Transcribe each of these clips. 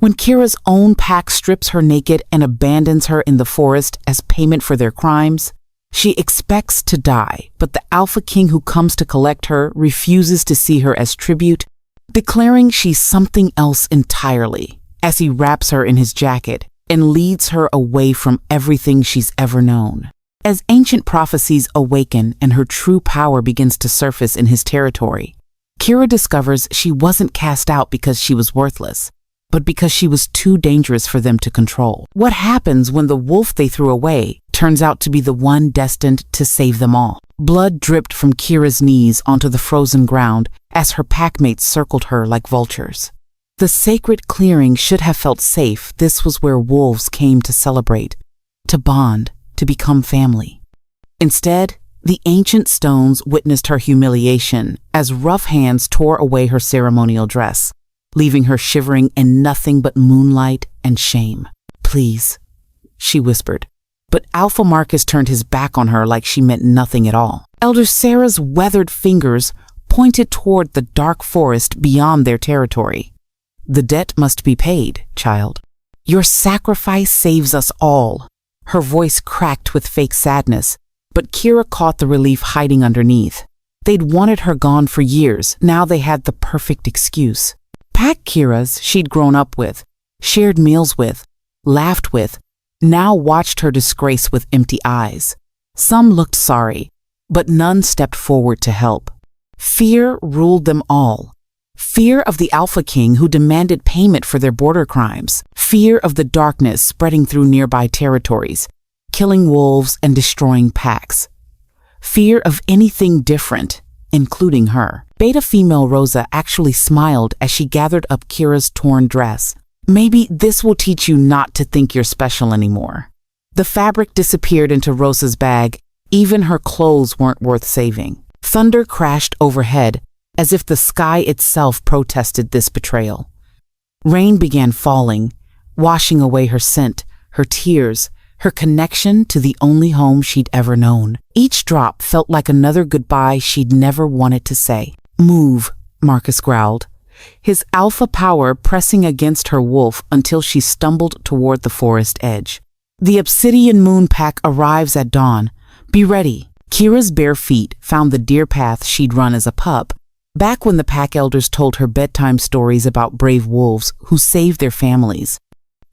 When Kira's own pack strips her naked and abandons her in the forest as payment for their crimes, she expects to die, but the Alpha King who comes to collect her refuses to see her as tribute, declaring she's something else entirely, as he wraps her in his jacket and leads her away from everything she's ever known. As ancient prophecies awaken and her true power begins to surface in his territory, Kira discovers she wasn't cast out because she was worthless, but because she was too dangerous for them to control. What happens when the wolf they threw away turns out to be the one destined to save them all? Blood dripped from Kira's knees onto the frozen ground as her packmates circled her like vultures. The sacred clearing should have felt safe. This was where wolves came to celebrate, to bond, to become family. Instead, the ancient stones witnessed her humiliation as rough hands tore away her ceremonial dress, leaving her shivering in nothing but moonlight and shame. "Please," she whispered. But Alpha Marcus turned his back on her like she meant nothing at all. Elder Sarah's weathered fingers pointed toward the dark forest beyond their territory. "The debt must be paid, child. Your sacrifice saves us all." Her voice cracked with fake sadness, but Kira caught the relief hiding underneath. They'd wanted her gone for years. Now they had the perfect excuse. Pack Kiras she'd grown up with, shared meals with, laughed with, now watched her disgrace with empty eyes. Some looked sorry, but none stepped forward to help. Fear ruled them all. Fear of the Alpha King who demanded payment for their border crimes. Fear of the darkness spreading through nearby territories, killing wolves and destroying packs. Fear of anything different, including her. Beta female Rosa actually smiled as she gathered up Kira's torn dress. "Maybe this will teach you not to think you're special anymore." The fabric disappeared into Rosa's bag. Even her clothes weren't worth saving. Thunder crashed overhead as if the sky itself protested this betrayal. Rain began falling, washing away her scent, her tears, her connection to the only home she'd ever known. Each drop felt like another goodbye she'd never wanted to say. "Move," Marcus growled, his alpha power pressing against her wolf until she stumbled toward the forest edge. "The Obsidian Moon Pack arrives at dawn. Be ready." Kira's bare feet found the deer path she'd run as a pup, back when the pack elders told her bedtime stories about brave wolves who saved their families.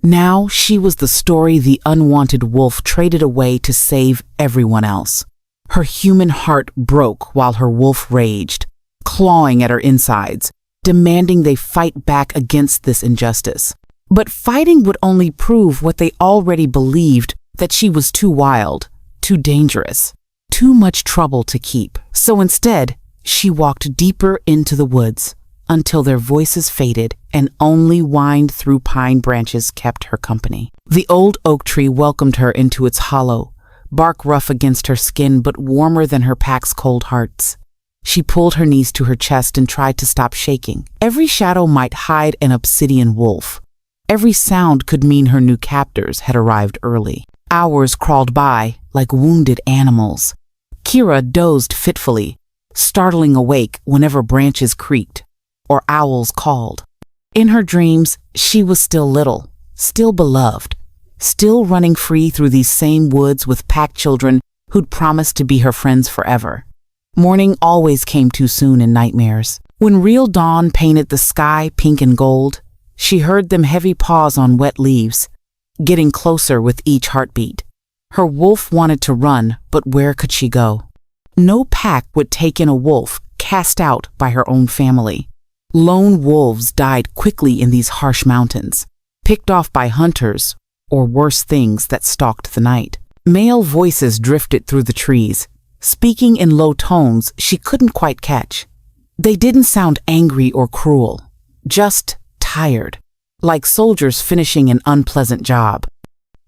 Now she was the story the unwanted wolf traded away to save everyone else. Her human heart broke while her wolf raged, clawing at her insides, demanding they fight back against this injustice. But fighting would only prove what they already believed, that she was too wild, too dangerous, too much trouble to keep. So instead, she walked deeper into the woods until their voices faded and only whined through pine branches kept her company. The old oak tree welcomed her into its hollow, bark rough against her skin but warmer than her pack's cold hearts. She pulled her knees to her chest and tried to stop shaking. Every shadow might hide an obsidian wolf. Every sound could mean her new captors had arrived early. Hours crawled by like wounded animals. Kira dozed fitfully, startling awake whenever branches creaked or owls called. In her dreams, she was still little, still beloved, still running free through these same woods with pack children who'd promised to be her friends forever. Morning always came too soon in nightmares. When real dawn painted the sky pink and gold, she heard them heavy paws on wet leaves, getting closer with each heartbeat. Her wolf wanted to run, but where could she go? No pack would take in a wolf cast out by her own family. Lone wolves died quickly in these harsh mountains, picked off by hunters or worse things that stalked the night. Male voices drifted through the trees, speaking in low tones she couldn't quite catch. They didn't sound angry or cruel, just tired, like soldiers finishing an unpleasant job.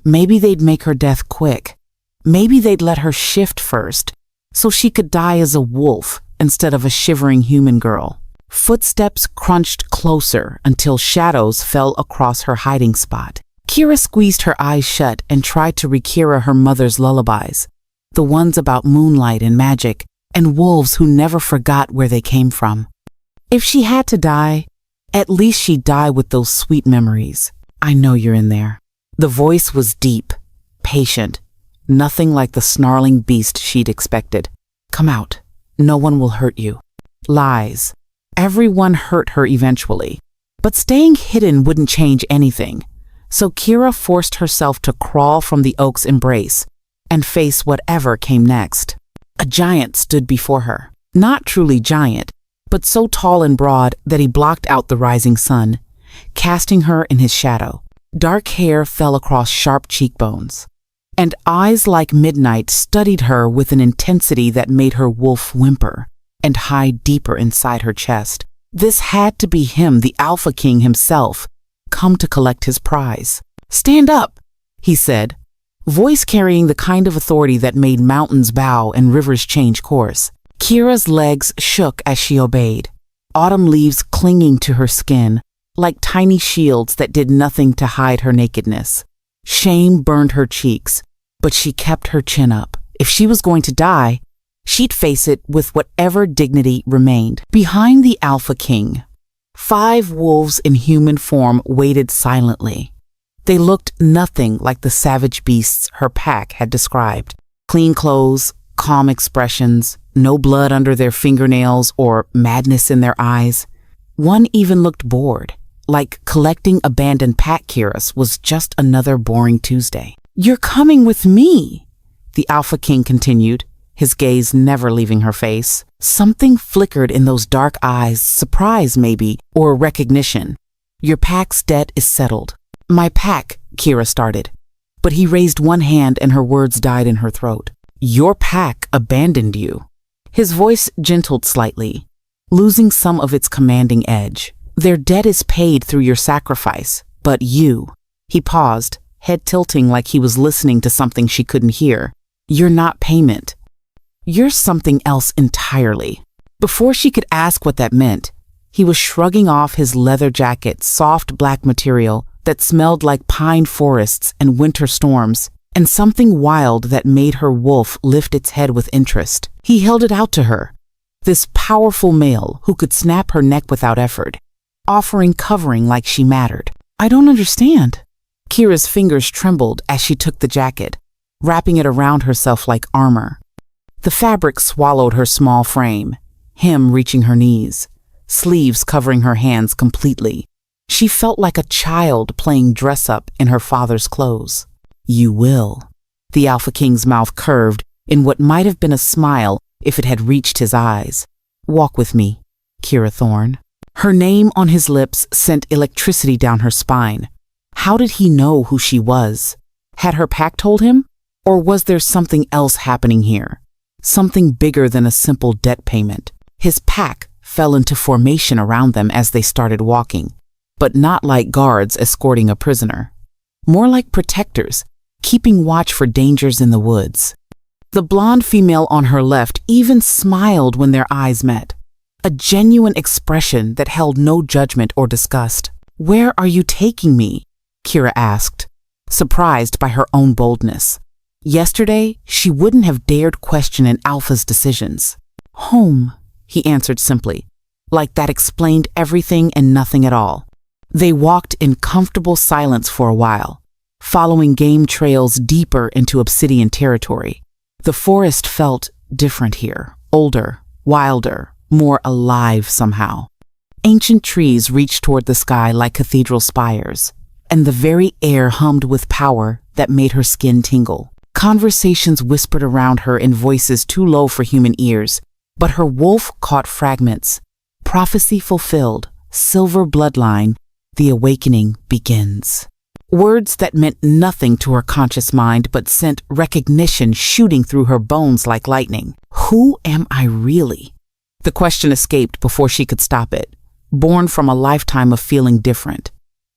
Maybe they'd make her death quick. Maybe they'd let her shift first, so she could die as a wolf instead of a shivering human girl. Footsteps crunched closer until shadows fell across her hiding spot. Kira squeezed her eyes shut and tried to re-Kira her mother's lullabies, the ones about moonlight and magic, and wolves who never forgot where they came from. If she had to die, At least she'd die with those sweet memories. I know you're in there. The voice was deep, patient, nothing like the snarling beast she'd expected. Come out. No one will hurt you. Lies. Everyone hurt her eventually. But staying hidden wouldn't change anything. So Kira forced herself to crawl from the oak's embrace and face whatever came next. A giant stood before her. Not truly giant, but so tall and broad that he blocked out the rising sun, casting her in his shadow. Dark hair fell across sharp cheekbones, and eyes like midnight studied her with an intensity that made her wolf whimper and hide deeper inside her chest. This had to be him, the Alpha King himself, come to collect his prize. Stand up, he said, voice carrying the kind of authority that made mountains bow and rivers change course. Kira's legs shook as she obeyed, autumn leaves clinging to her skin like tiny shields that did nothing to hide her nakedness. Shame burned her cheeks, but she kept her chin up. If she was going to die, she'd face it with whatever dignity remained. Behind the Alpha King, 5 wolves in human form waited silently. They looked nothing like the savage beasts her pack had described. Clean clothes, calm expressions, no blood under their fingernails or madness in their eyes. One even looked bored, like collecting abandoned pack Kiras was just another boring Tuesday. You're coming with me, the Alpha King continued, his gaze never leaving her face. Something flickered in those dark eyes, surprise maybe, or recognition. Your pack's debt is settled. My pack, Kira started, but he raised one hand and her words died in her throat. Your pack abandoned you. His voice gentled slightly, losing some of its commanding edge. Their debt is paid through your sacrifice, but you. He paused, head tilting like he was listening to something she couldn't hear. You're not payment. You're something else entirely. Before she could ask what that meant, he was shrugging off his leather jacket, soft black material that smelled like pine forests and winter storms, and something wild that made her wolf lift its head with interest. He held it out to her, this powerful male who could snap her neck without effort, offering covering like she mattered. I don't understand. Kira's fingers trembled as she took the jacket, wrapping it around herself like armor. The fabric swallowed her small frame, hem reaching her knees, sleeves covering her hands completely. She felt like a child playing dress-up in her father's clothes. You will. The Alpha King's mouth curved in what might have been a smile if it had reached his eyes. Walk with me, Kira Thorne. Her name on his lips sent electricity down her spine. How did he know who she was? Had her pack told him? Or was there something else happening here? Something bigger than a simple debt payment. His pack fell into formation around them as they started walking, but not like guards escorting a prisoner. More like protectors, keeping watch for dangers in the woods. The blonde female on her left even smiled when their eyes met, a genuine expression that held no judgment or disgust. Where are you taking me? Kira asked, surprised by her own boldness. Yesterday, she wouldn't have dared question an alpha's decisions. Home, he answered simply, like that explained everything and nothing at all. They walked in comfortable silence for a while, following game trails deeper into obsidian territory. The forest felt different here, older, wilder, more alive somehow. Ancient trees reached toward the sky like cathedral spires, and the very air hummed with power that made her skin tingle. Conversations whispered around her in voices too low for human ears, but her wolf caught fragments. Prophecy fulfilled, silver bloodline, the awakening begins. Words that meant nothing to her conscious mind but sent recognition shooting through her bones like lightning. Who am I really? The question escaped before she could stop it, born from a lifetime of feeling different,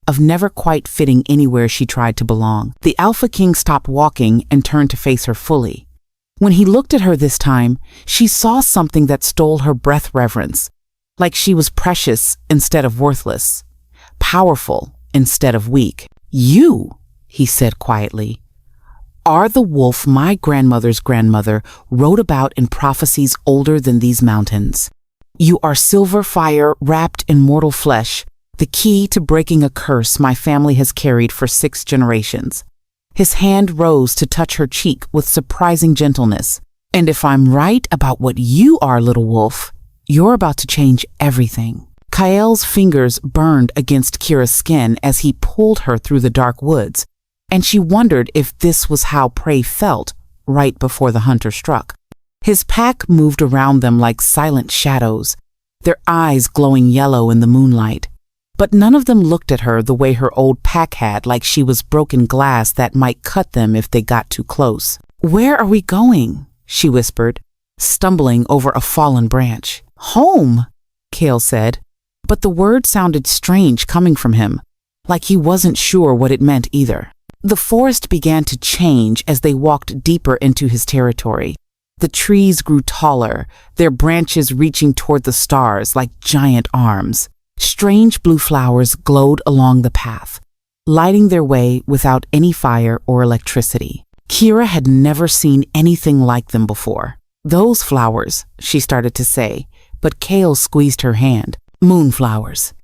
of never quite fitting anywhere she tried to belong. The Alpha King stopped walking and turned to face her fully. When he looked at her this time, she saw something that stole her breath reverence, like she was precious instead of worthless, powerful instead of weak. You, he said quietly, are the wolf my grandmother's grandmother wrote about in prophecies older than these mountains. You are silver fire wrapped in mortal flesh, The key to breaking a curse my family has carried for 6 generations. His hand rose to touch her cheek with surprising gentleness. And if I'm right about what you are, little wolf, you're about to change everything. Kael's fingers burned against Kira's skin as he pulled her through the dark woods, and she wondered if this was how prey felt right before the hunter struck. His pack moved around them like silent shadows, their eyes glowing yellow in the moonlight. But none of them looked at her the way her old pack had, like she was broken glass that might cut them if they got too close. "Where are we going?" she whispered, stumbling over a fallen branch. "Home," Kael said, but the word sounded strange coming from him, like he wasn't sure what it meant either. The forest began to change as they walked deeper into his territory. The trees grew taller, their branches reaching toward the stars like giant arms. Strange blue flowers glowed along the path, lighting their way without any fire or electricity. Kira had never seen anything like them before. "Those flowers," she started to say, but Kael squeezed her hand. "Moonflowers.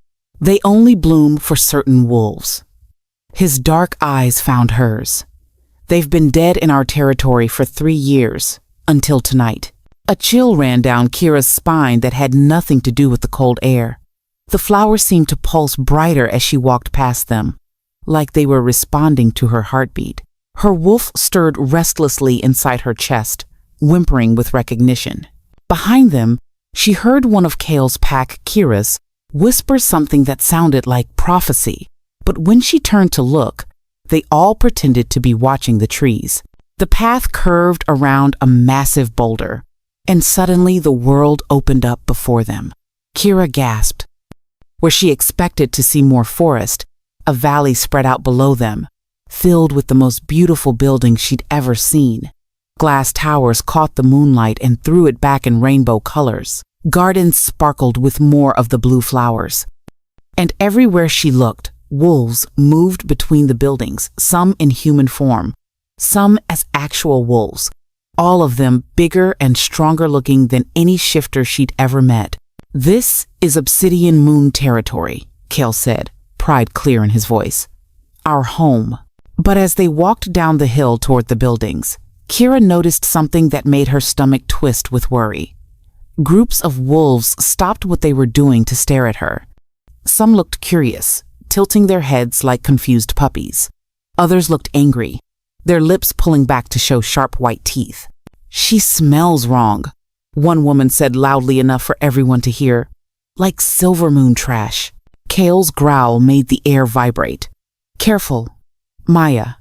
They only bloom for certain wolves." His dark eyes found hers. "They've been dead in our territory for 3 years, until tonight." A chill ran down Kira's spine that had nothing to do with the cold air. The flowers seemed to pulse brighter as she walked past them, like they were responding to her heartbeat. Her wolf stirred restlessly inside her chest, whimpering with recognition. Behind them, she heard one of Kael's pack, Kira's, whisper something that sounded like prophecy. But when she turned to look, they all pretended to be watching the trees. The path curved around a massive boulder, and suddenly the world opened up before them. Kira gasped. Where she expected to see more forest, a valley spread out below them, filled with the most beautiful buildings she'd ever seen. Glass towers caught the moonlight and threw it back in rainbow colors. Gardens sparkled with more of the blue flowers. And everywhere she looked, wolves moved between the buildings, some in human form, some as actual wolves, all of them bigger and stronger looking than any shifter she'd ever met. "This is Obsidian Moon territory," Kael said, pride clear in his voice. "Our home." But as they walked down the hill toward the buildings, Kira noticed something that made her stomach twist with worry. Groups of wolves stopped what they were doing to stare at her. Some looked curious, tilting their heads like confused puppies. Others looked angry, their lips pulling back to show sharp white teeth. "She smells wrong," one woman said loudly enough for everyone to hear. "Like silver moon trash." Kael's growl made the air vibrate. "Careful, Maya.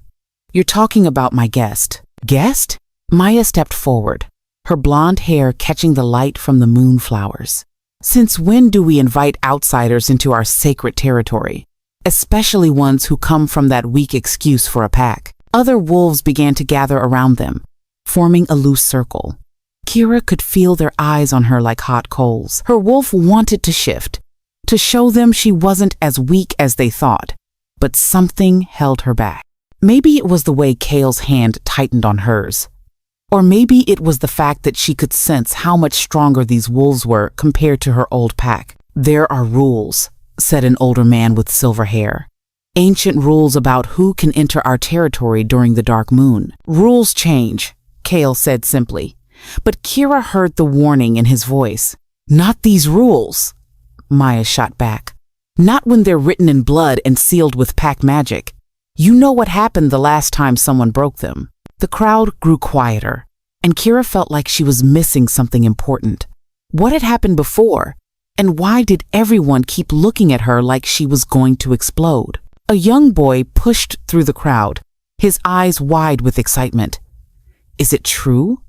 You're talking about my guest." "Guest?" Maya stepped forward, her blonde hair catching the light from the moonflowers. "Since when do we invite outsiders into our sacred territory? Especially ones who come from that weak excuse for a pack." Other wolves began to gather around them, forming a loose circle. Kira could feel their eyes on her like hot coals. Her wolf wanted to shift, to show them she wasn't as weak as they thought, but something held her back. Maybe it was the way Kael's hand tightened on hers. Or maybe it was the fact that she could sense how much stronger these wolves were compared to her old pack. "There are rules," said an older man with silver hair. "Ancient rules about who can enter our territory during the dark moon." "Rules change," Kael said simply. But Kira heard the warning in his voice. "Not these rules," Maya shot back. "Not when they're written in blood and sealed with pack magic. You know what happened the last time someone broke them." The crowd grew quieter, and Kira felt like she was missing something important. What had happened before, and why did everyone keep looking at her like she was going to explode? A young boy pushed through the crowd, his eyes wide with excitement. "Is it true?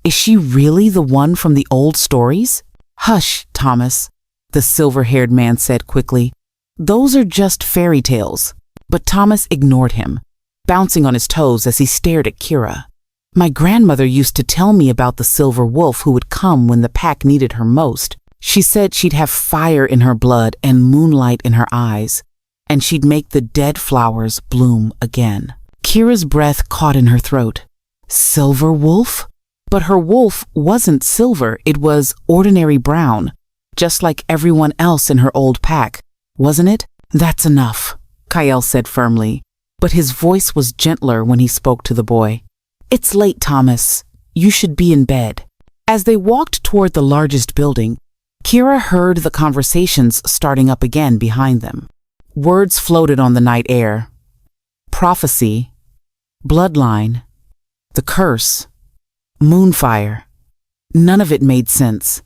Is she really the one from the old stories?" "Hush, Thomas," the silver-haired man said quickly. "Those are just fairy tales." But Thomas ignored him, bouncing on his toes as he stared at Kira. "My grandmother used to tell me about the silver wolf who would come when the pack needed her most. She said she'd have fire in her blood and moonlight in her eyes, and she'd make the dead flowers bloom again." Kira's breath caught in her throat. Silver wolf? But her wolf wasn't silver, it was ordinary brown, just like everyone else in her old pack, wasn't it? That's enough, Kyle said firmly, but his voice was gentler when he spoke to the boy. It's late, Thomas. You should be in bed. As they walked toward the largest building, Kira heard the conversations starting up again behind them. Words floated on the night air. Prophecy, bloodline, the curse, moonfire. None of it made sense,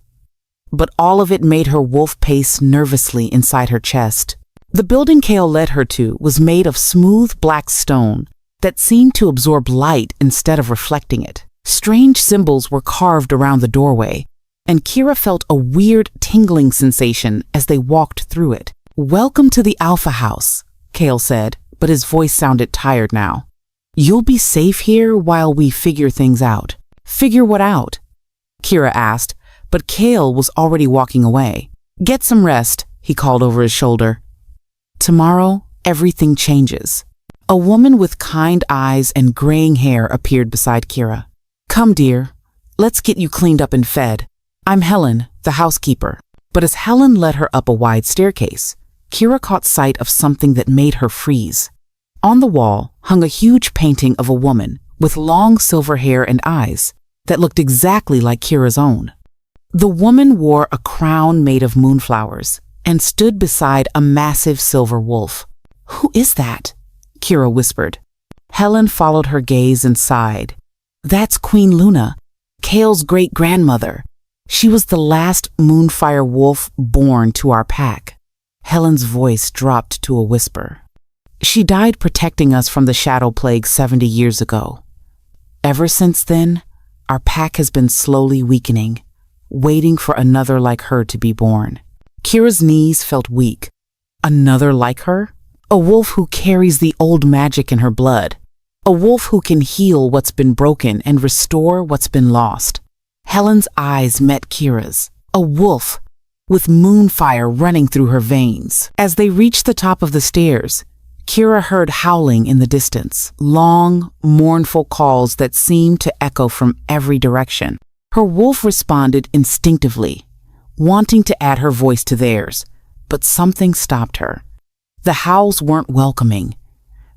but all of it made her wolf pace nervously inside her chest. The building Kale led her to was made of smooth black stone that seemed to absorb light instead of reflecting it. Strange symbols were carved around the doorway, and Kira felt a weird tingling sensation as they walked through it. Welcome to the Alpha House, Kale said, but his voice sounded tired now. You'll be safe here while we figure things out. Figure what out? Kira asked, but Kale was already walking away. Get some rest, he called over his shoulder. Tomorrow, everything changes. A woman with kind eyes and graying hair appeared beside Kira. Come, dear. Let's get you cleaned up and fed. I'm Helen, the housekeeper. But as Helen led her up a wide staircase, Kira caught sight of something that made her freeze. On the wall hung a huge painting of a woman with long silver hair and eyes that looked exactly like Kira's own. The woman wore a crown made of moonflowers and stood beside a massive silver wolf. Who is that? Kira whispered. Helen followed her gaze and sighed. That's Queen Luna, Kale's great-grandmother. She was the last moonfire wolf born to our pack. Helen's voice dropped to a whisper. She died protecting us from the shadow plague 70 years ago. Ever since then, our pack has been slowly weakening, waiting for another like her to be born. Kira's knees felt weak. Another like her? A wolf who carries the old magic in her blood. A wolf who can heal what's been broken and restore what's been lost. Helen's eyes met Kira's. A wolf with moonfire running through her veins. As they reached the top of the stairs, Kira heard howling in the distance, long, mournful calls that seemed to echo from every direction. Her wolf responded instinctively, wanting to add her voice to theirs, but something stopped her. The howls weren't welcoming.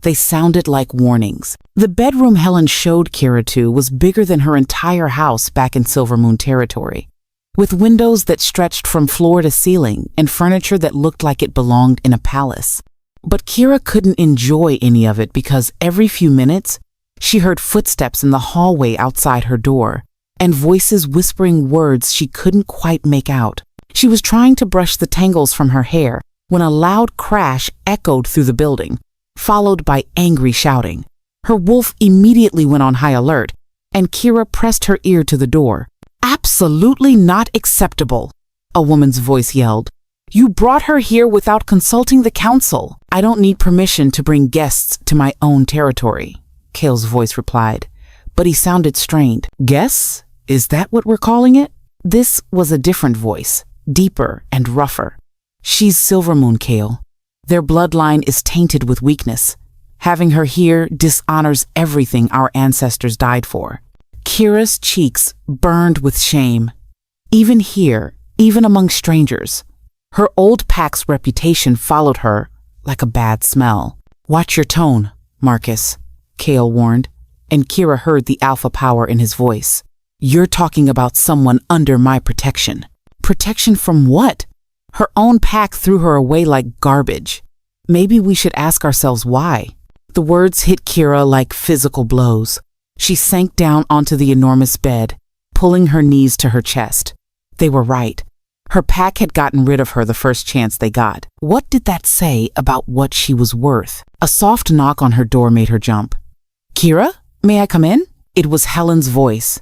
They sounded like warnings. The bedroom Helen showed Kira to was bigger than her entire house back in Silver Moon territory, with windows that stretched from floor to ceiling and furniture that looked like it belonged in a palace. But Kira couldn't enjoy any of it because every few minutes, she heard footsteps in the hallway outside her door and voices whispering words she couldn't quite make out. She was trying to brush the tangles from her hair when a loud crash echoed through the building, followed by angry shouting. Her wolf immediately went on high alert, and Kira pressed her ear to the door. Absolutely not acceptable, a woman's voice yelled. You brought her here without consulting the council. I don't need permission to bring guests to my own territory, Kale's voice replied, but he sounded strained. Guests? Is that what we're calling it? This was a different voice, deeper and rougher. She's Silver Moon, Kale. Their bloodline is tainted with weakness. Having her here dishonors everything our ancestors died for. Kira's cheeks burned with shame. Even here, even among strangers, her old pack's reputation followed her like a bad smell. Watch your tone, Marcus, Kale warned, and Kira heard the alpha power in his voice. You're talking about someone under my protection. Protection from what? Her own pack threw her away like garbage. Maybe we should ask ourselves why. The words hit Kira like physical blows. She sank down onto the enormous bed, pulling her knees to her chest. They were right. Her pack had gotten rid of her the first chance they got. What did that say about what she was worth? A soft knock on her door made her jump. Kira, may I come in? It was Helen's voice.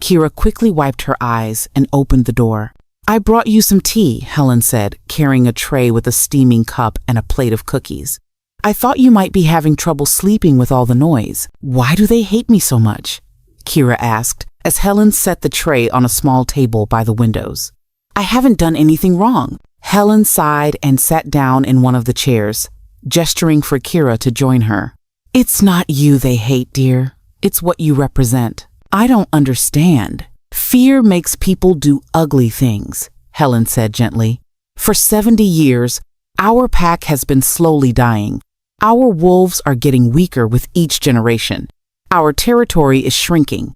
Kira quickly wiped her eyes and opened the door. I brought you some tea, Helen said, carrying a tray with a steaming cup and a plate of cookies. I thought you might be having trouble sleeping with all the noise. Why do they hate me so much? Kira asked, as Helen set the tray on a small table by the windows. I haven't done anything wrong. Helen sighed and sat down in one of the chairs, gesturing for Kira to join her. It's not you they hate, dear. It's what you represent. I don't understand. Fear makes people do ugly things, Helen said gently. For 70 years, Our pack has been slowly dying. Our wolves are getting weaker with each generation. Our territory is shrinking.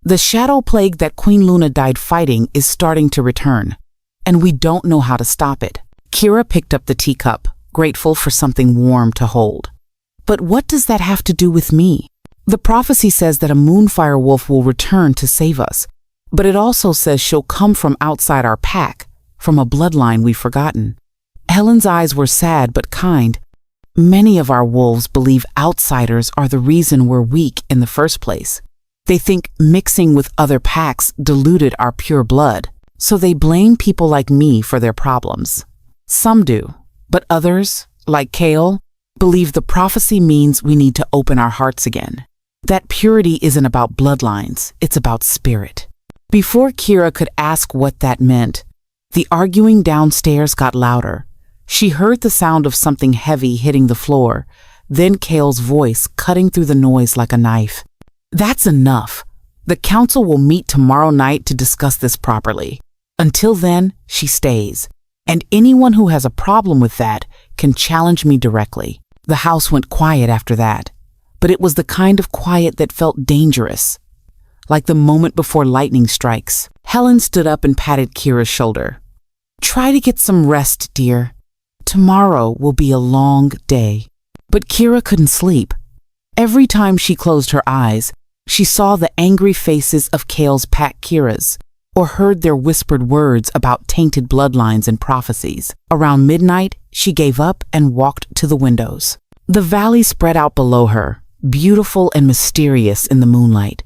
The shadow plague that Queen Luna died fighting is starting to return, and we don't know how to stop it. Kira picked up the teacup, grateful for something warm to hold. But what does that have to do with me? The prophecy says that a moonfire wolf will return to save us, but it also says she'll come from outside our pack, from a bloodline we've forgotten. Helen's eyes were sad but kind. Many of our wolves believe outsiders are the reason we're weak in the first place. They think mixing with other packs diluted our pure blood, so they blame people like me for their problems. Some do, but others, like Kale, believe the prophecy means we need to open our hearts again. That purity isn't about bloodlines, it's about spirit. Before Kira could ask what that meant, the arguing downstairs got louder. She heard the sound of something heavy hitting the floor, then Kale's voice cutting through the noise like a knife. That's enough. The council will meet tomorrow night to discuss this properly. Until then, she stays. And anyone who has a problem with that can challenge me directly. The house went quiet after that. But it was the kind of quiet that felt dangerous, like the moment before lightning strikes. Helen stood up and patted Kira's shoulder. Try to get some rest, dear. Tomorrow will be a long day. But Kira couldn't sleep. Every time she closed her eyes, she saw the angry faces of Kale's pack Kiras, or heard their whispered words about tainted bloodlines and prophecies. Around midnight, she gave up and walked to the windows. The valley spread out below her, beautiful and mysterious in the moonlight.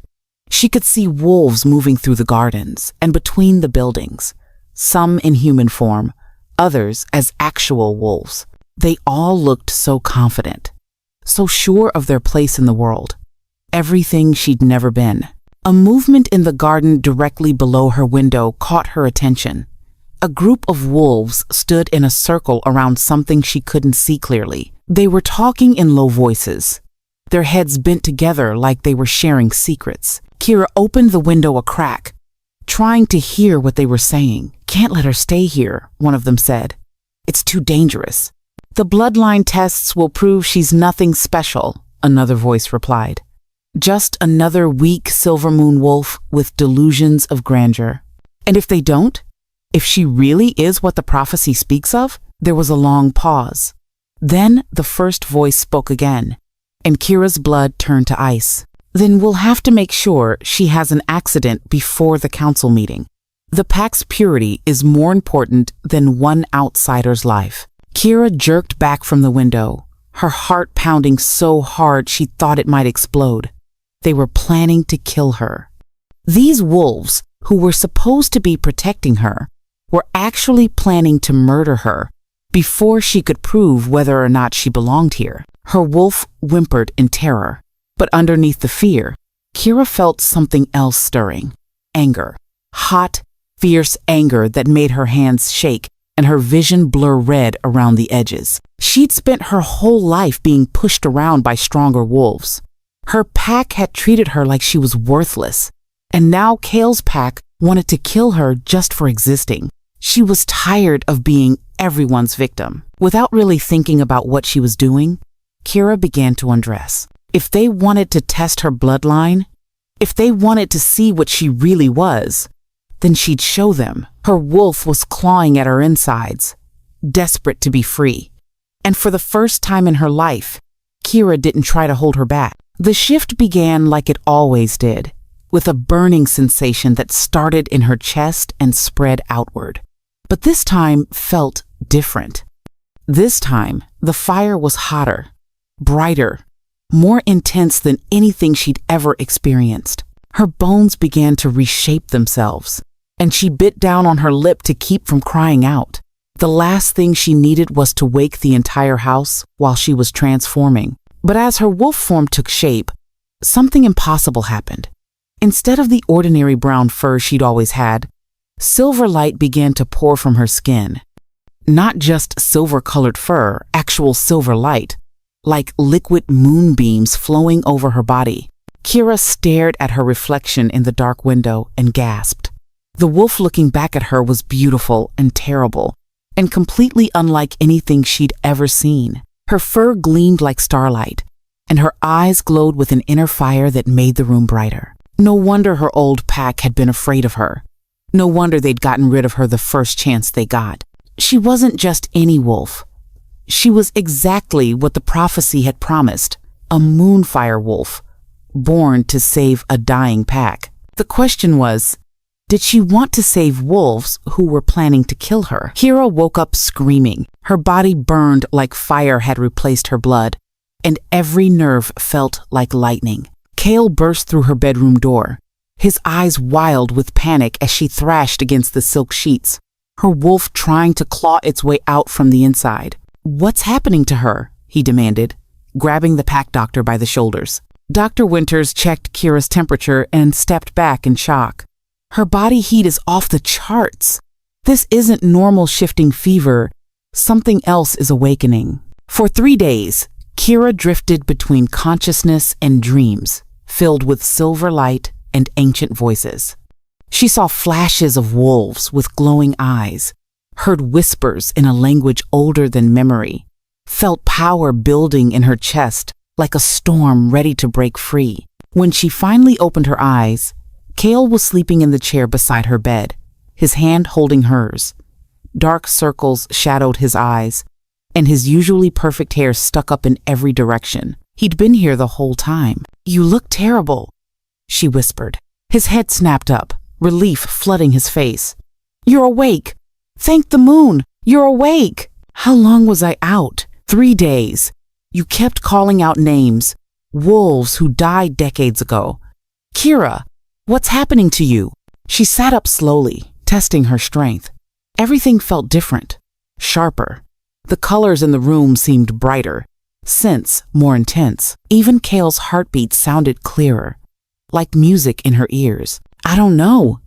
She could see wolves moving through the gardens and between the buildings, some in human form, others as actual wolves. They all looked so confident, so sure of their place in the world, everything she'd never been. A movement in the garden directly below her window caught her attention. A group of wolves stood in a circle around something she couldn't see clearly. They were talking in low voices, their heads bent together like they were sharing secrets. Kira opened the window a crack, trying to hear what they were saying. Can't let her stay here, one of them said. It's too dangerous. The bloodline tests will prove she's nothing special, another voice replied. Just another weak silver moon wolf with delusions of grandeur. And if they don't? If she really is what the prophecy speaks of? There was a long pause. Then the first voice spoke again, and Kira's blood turned to ice. Then we'll have to make sure she has an accident before the council meeting. The pack's purity is more important than one outsider's life. Kira jerked back from the window, her heart pounding so hard she thought it might explode. They were planning to kill her. These wolves, who were supposed to be protecting her, were actually planning to murder her before she could prove whether or not she belonged here. Her wolf whimpered in terror, but underneath the fear, Kira felt something else stirring. Anger. Hot, fierce anger that made her hands shake and her vision blur red around the edges. She'd spent her whole life being pushed around by stronger wolves. Her pack had treated her like she was worthless, and now Kale's pack wanted to kill her just for existing. She was tired of being everyone's victim. Without really thinking about what she was doing, Kira began to undress. If they wanted to test her bloodline, if they wanted to see what she really was, then she'd show them. Her wolf was clawing at her insides, desperate to be free. And for the first time in her life, Kira didn't try to hold her back. The shift began like it always did, with a burning sensation that started in her chest and spread outward. But this time felt different. This time, the fire was hotter, brighter, more intense than anything she'd ever experienced. Her bones began to reshape themselves, and she bit down on her lip to keep from crying out. The last thing she needed was to wake the entire house while she was transforming. But as her wolf form took shape, something impossible happened. Instead of the ordinary brown fur she'd always had, silver light began to pour from her skin. Not just silver-colored fur, actual silver light, like liquid moonbeams flowing over her body. Kira stared at her reflection in the dark window and gasped. The wolf looking back at her was beautiful and terrible, and completely unlike anything she'd ever seen. Her fur gleamed like starlight, and her eyes glowed with an inner fire that made the room brighter. No wonder her old pack had been afraid of her. No wonder they'd gotten rid of her the first chance they got. She wasn't just any wolf. She was exactly what the prophecy had promised, a moonfire wolf, born to save a dying pack. The question was, did she want to save wolves who were planning to kill her? Kira woke up screaming. Her body burned like fire had replaced her blood, and every nerve felt like lightning. Kale burst through her bedroom door, his eyes wild with panic as she thrashed against the silk sheets, her wolf trying to claw its way out from the inside. "What's happening to her?" he demanded, grabbing the pack doctor by the shoulders. Dr. Winters checked Kira's temperature and stepped back in shock. Her body heat is off the charts. This isn't normal shifting fever. Something else is awakening. For 3 days, Kira drifted between consciousness and dreams, filled with silver light and ancient voices. She saw flashes of wolves with glowing eyes, heard whispers in a language older than memory, felt power building in her chest like a storm ready to break free. When she finally opened her eyes, Kale was sleeping in the chair beside her bed, his hand holding hers. Dark circles shadowed his eyes, and his usually perfect hair stuck up in every direction. He'd been here the whole time. "You look terrible," she whispered. His head snapped up, relief flooding his face. "You're awake! Thank the moon! You're awake!" "How long was I out?" 3 days. You kept calling out names, wolves who died decades ago. "Kira, what's happening to you?" She sat up slowly, testing her strength. Everything felt different, sharper. The colors in the room seemed brighter, scents more intense. Even Kale's heartbeat sounded clearer, like music in her ears. "I don't know,"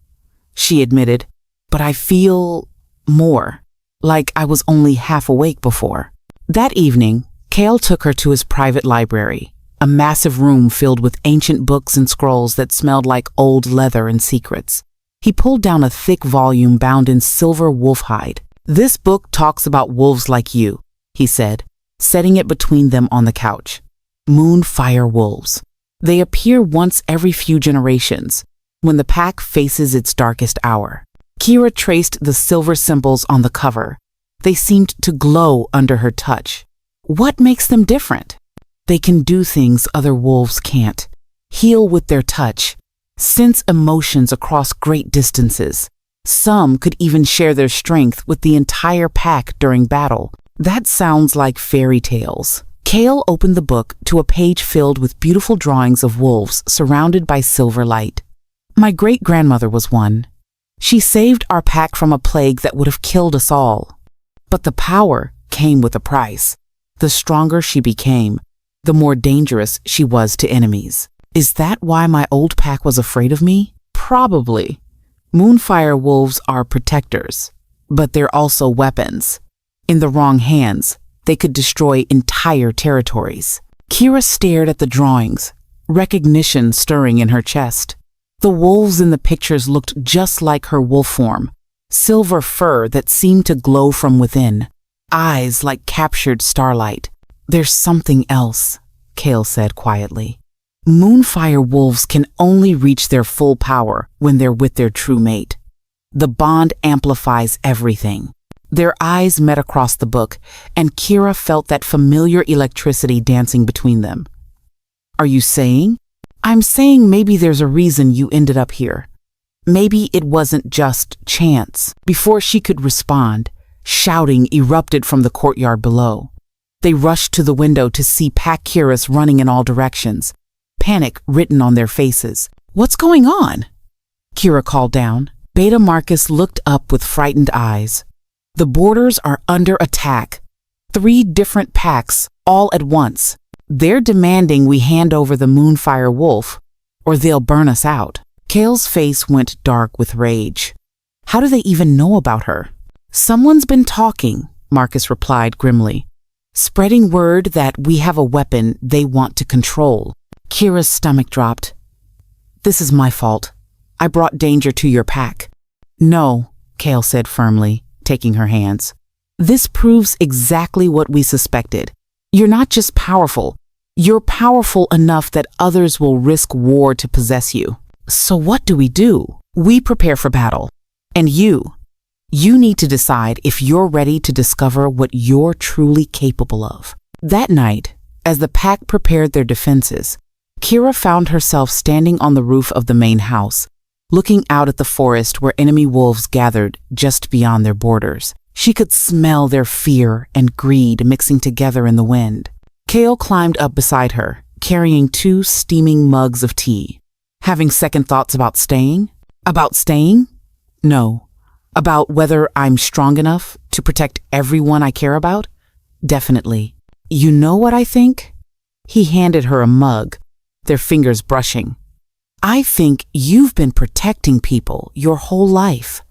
she admitted, "but I feel more, like I was only half awake before." That evening, Kale took her to his private library, a massive room filled with ancient books and scrolls that smelled like old leather and secrets. He pulled down a thick volume bound in silver wolf hide. "This book talks about wolves like you," he said, setting it between them on the couch. "Moonfire wolves. They appear once every few generations, when the pack faces its darkest hour." Kira traced the silver symbols on the cover. They seemed to glow under her touch. "What makes them different?" "They can do things other wolves can't. Heal with their touch, sense emotions across great distances. Some could even share their strength with the entire pack during battle." "That sounds like fairy tales." Kale opened the book to a page filled with beautiful drawings of wolves surrounded by silver light. "My great-grandmother was one. She saved our pack from a plague that would have killed us all. But the power came with a price. The stronger she became, the more dangerous she was to enemies." "Is that why my old pack was afraid of me?" "Probably. Moonfire wolves are protectors, but they're also weapons. In the wrong hands, they could destroy entire territories." Kira stared at the drawings, recognition stirring in her chest. The wolves in the pictures looked just like her wolf form, silver fur that seemed to glow from within, eyes like captured starlight. "There's something else," Kale said quietly. "Moonfire wolves can only reach their full power when they're with their true mate. The bond amplifies everything." Their eyes met across the book, and Kira felt that familiar electricity dancing between them. "Are you saying?" "I'm saying maybe there's a reason you ended up here. Maybe it wasn't just chance." Before she could respond, shouting erupted from the courtyard below. They rushed to the window to see pack Kiras running in all directions, panic written on their faces. "What's going on?" Kira called down. Beta Marcus looked up with frightened eyes. "The borders are under attack. 3 different packs, all at once. They're demanding we hand over the Moonfire wolf, or they'll burn us out." Kale's face went dark with rage. "How do they even know about her?" "Someone's been talking," Marcus replied grimly, "spreading word that we have a weapon they want to control." Kira's stomach dropped. "This is my fault. I brought danger to your pack." "No," Kale said firmly, taking her hands. This proves exactly what we suspected. You're not just powerful, you're powerful enough that others will risk war to possess you. So what do? We prepare for battle. And you need to decide if you're ready to discover what you're truly capable of. That night, as the pack prepared their defenses, Kira found herself standing on the roof of the main house, looking out at the forest where enemy wolves gathered just beyond their borders. She could smell their fear and greed mixing together in the wind. Kale climbed up beside her, carrying 2 steaming mugs of tea. Having second thoughts about staying? About staying? No. About whether I'm strong enough to protect everyone I care about? Definitely. You know what I think? He handed her a mug, their fingers brushing. I think you've been protecting people your whole life.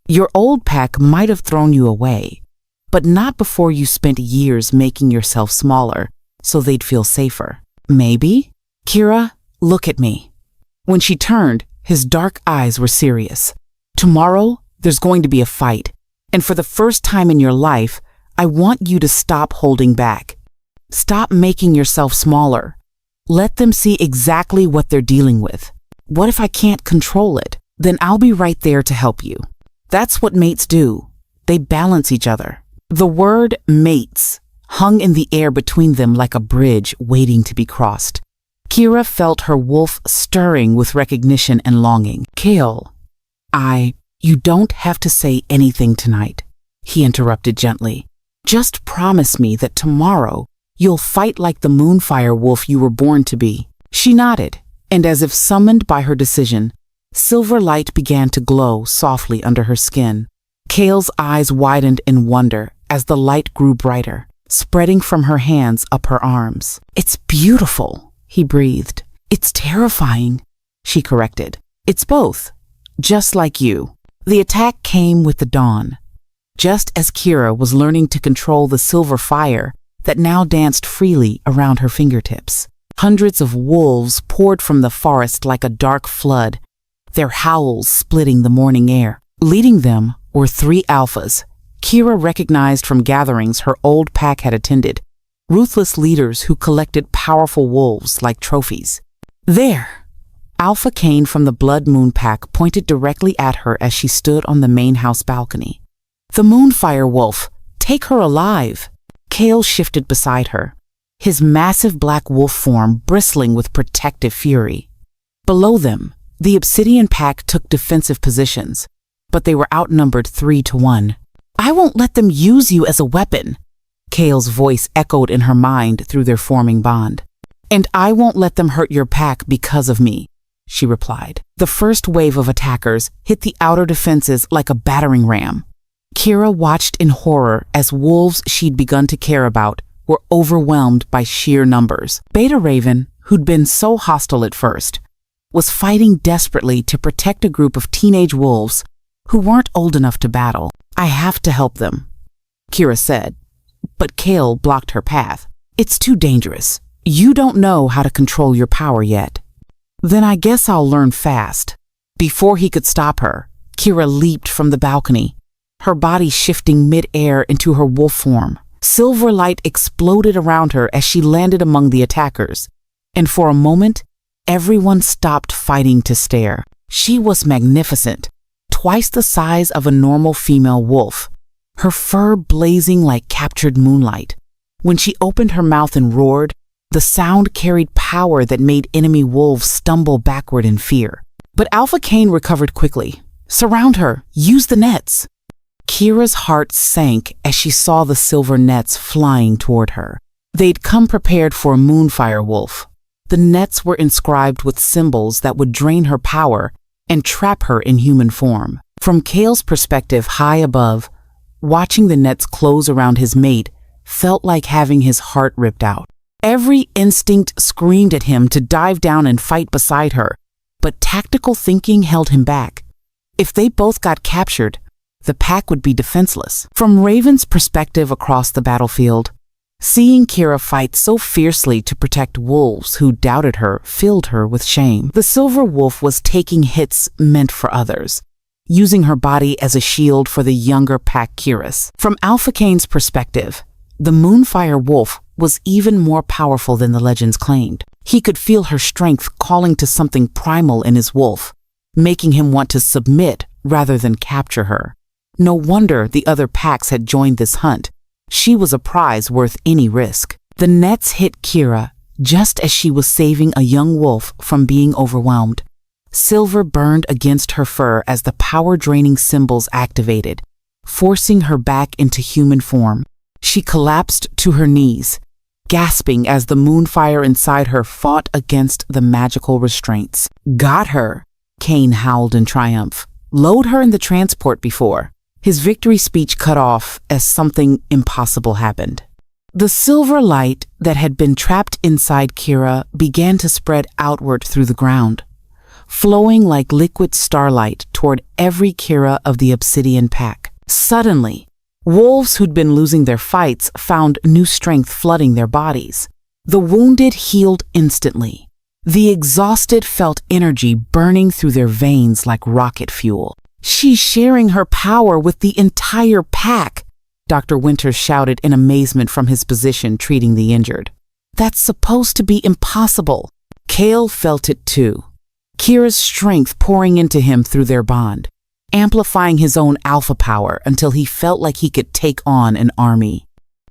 Your old pack might have thrown you away, but not before you spent years making yourself smaller so they'd feel safer. Maybe? Kira, look at me. When she turned, his dark eyes were serious. Tomorrow, there's going to be a fight, and for the first time in your life, I want you to stop holding back. Stop making yourself smaller. Let them see exactly what they're dealing with. What if I can't control it? Then I'll be right there to help you. That's what mates do. They balance each other. The word mates hung in the air between them like a bridge waiting to be crossed. Kira felt her wolf stirring with recognition and longing. Kale, you don't have to say anything tonight, he interrupted gently. Just promise me that tomorrow you'll fight like the moonfire wolf you were born to be. She nodded, and as if summoned by her decision, silver light began to glow softly under her skin. Kale's eyes widened in wonder as the light grew brighter, spreading from her hands up her arms. It's beautiful, he breathed. It's terrifying, she corrected. It's both, just like you. The attack came with the dawn, just as Kira was learning to control the silver fire that now danced freely around her fingertips. Hundreds of wolves poured from the forest like a dark flood, their howls splitting the morning air. Leading them were 3 alphas Kira recognized from gatherings her old pack had attended, ruthless leaders who collected powerful wolves like trophies. There! Alpha Cain from the Blood Moon pack pointed directly at her as she stood on the main house balcony. The Moonfire Wolf! Take her alive! Kale shifted beside her, his massive black wolf form bristling with protective fury. Below them, the Obsidian pack took defensive positions, but they were outnumbered 3-1. I won't let them use you as a weapon, Kale's voice echoed in her mind through their forming bond. And I won't let them hurt your pack because of me, she replied. The first wave of attackers hit the outer defenses like a battering ram. Kira watched in horror as wolves she'd begun to care about were overwhelmed by sheer numbers. Beta Raven, who'd been so hostile at first, was fighting desperately to protect a group of teenage wolves who weren't old enough to battle. I have to help them, Kira said, but Kale blocked her path. It's too dangerous. You don't know how to control your power yet. Then I guess I'll learn fast. Before he could stop her, Kira leaped from the balcony, her body shifting mid-air into her wolf form. Silver light exploded around her as she landed among the attackers, and for a moment, everyone stopped fighting to stare. She was magnificent, twice the size of a normal female wolf, her fur blazing like captured moonlight. When she opened her mouth and roared, the sound carried power that made enemy wolves stumble backward in fear. But Alpha Cain recovered quickly. Surround her! Use the nets! Kira's heart sank as she saw the silver nets flying toward her. They'd come prepared for a moonfire wolf. The nets were inscribed with symbols that would drain her power and trap her in human form. From Kale's perspective high above, watching the nets close around his mate felt like having his heart ripped out. Every instinct screamed at him to dive down and fight beside her, but tactical thinking held him back. If they both got captured, the pack would be defenseless. From Raven's perspective across the battlefield, seeing Kira fight so fiercely to protect wolves who doubted her filled her with shame. The silver wolf was taking hits meant for others, using her body as a shield for the younger pack Kiras. From Alpha Kane's perspective, the Moonfire Wolf was even more powerful than the legends claimed. He could feel her strength calling to something primal in his wolf, making him want to submit rather than capture her. No wonder the other packs had joined this hunt. She was a prize worth any risk. The nets hit Kira just as she was saving a young wolf from being overwhelmed. Silver burned against her fur as the power-draining symbols activated, forcing her back into human form. She collapsed to her knees, gasping as the moonfire inside her fought against the magical restraints. "Got her," Kane howled in triumph. "Load her in the transport before." His victory speech cut off as something impossible happened. The silver light that had been trapped inside Kira began to spread outward through the ground, flowing like liquid starlight toward every Kira of the Obsidian Pack. Suddenly, wolves who'd been losing their fights found new strength flooding their bodies. The wounded healed instantly. The exhausted felt energy burning through their veins like rocket fuel. "She's sharing her power with the entire pack," Dr. Winters shouted in amazement from his position treating the injured. "That's supposed to be impossible." Kale felt it too. Kira's strength pouring into him through their bond, amplifying his own alpha power until he felt like he could take on an army.